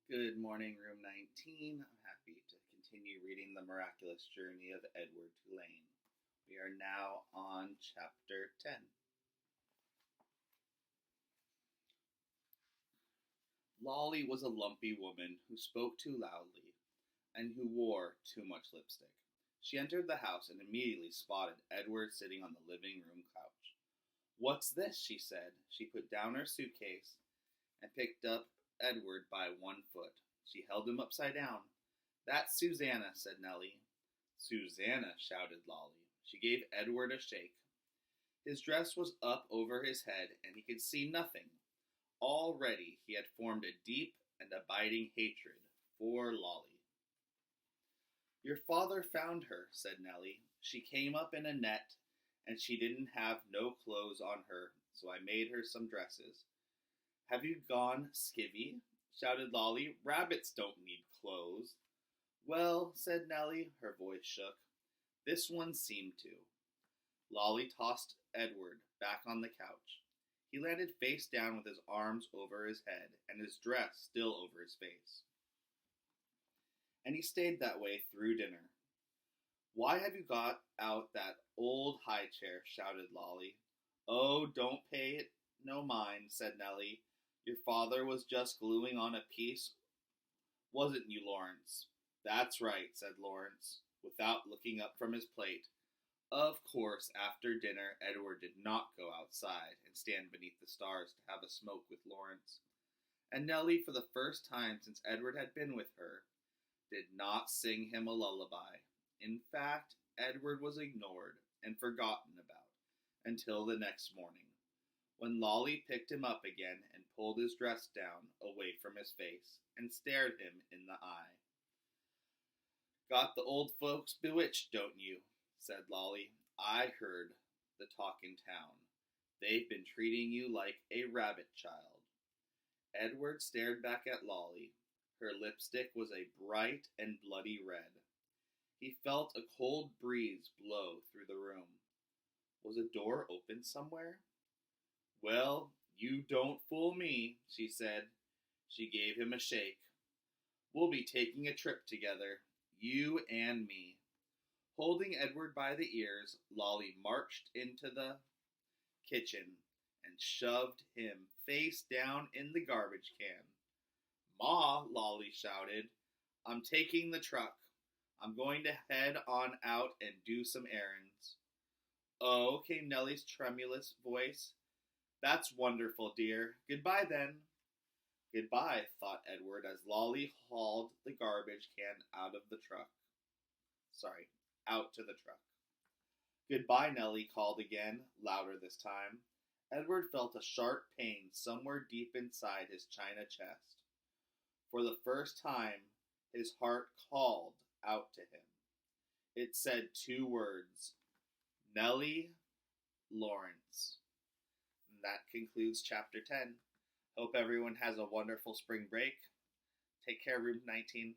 Good morning, Room 19. I'm happy to continue reading The Miraculous Journey of Edward Tulane. We are now on Chapter 10. Lolly was a lumpy woman who spoke too loudly and who wore too much lipstick. She entered the house and immediately spotted Edward sitting on the living room couch. "What's this?" she said. She put down her suitcase and picked up Edward by one foot. She held him upside down. "That's Susanna," said Nellie. "Susanna," shouted Lolly. She gave Edward a shake. His dress was up over his head, and he could see nothing. Already he had formed a deep and abiding hatred for Lolly. "Your father found her," said Nellie. "She came up in a net, and she didn't have no clothes on her, so I made her some dresses." "Have you gone skivvy?" shouted Lolly. "Rabbits don't need clothes." "Well," said Nellie. Her voice shook. "This one seemed to." Lolly tossed Edward back on the couch. He landed face down with his arms over his head and his dress still over his face. And he stayed that way through dinner. "Why have you got out that old high chair?" shouted Lolly. "Oh, don't pay it no mind," said Nellie. "Your father was just gluing on a piece, wasn't you, Lawrence?" "That's right," said Lawrence, without looking up from his plate. Of course, after dinner, Edward did not go outside and stand beneath the stars to have a smoke with Lawrence. And Nellie, for the first time since Edward had been with her, did not sing him a lullaby. In fact, Edward was ignored and forgotten about until the next morning, when Lolly picked him up again and pulled his dress down away from his face and stared him in the eye. "Got the old folks bewitched, don't you?" said Lolly. "I heard the talk in town. They've been treating you like a rabbit child." Edward stared back at Lolly. Her lipstick was a bright and bloody red. He felt a cold breeze blow through the room. Was a door open somewhere? "Well, you don't fool me," she said. She gave him a shake. "We'll be taking a trip together, you and me." Holding Edward by the ears, Lolly marched into the kitchen and shoved him face down in the garbage can. "Ma," Lolly shouted, "I'm taking the truck. I'm going to head on out and do some errands." "Oh," came Nellie's tremulous voice. "That's wonderful, dear. Goodbye, then." "Goodbye," thought Edward as Lolly hauled the garbage can out to the truck. "Goodbye," Nellie called again, louder this time. Edward felt a sharp pain somewhere deep inside his china chest. For the first time, his heart called out to him. It said two words: Nellie, Lawrence. And that concludes Chapter 10. Hope everyone has a wonderful spring break. Take care, Room 19.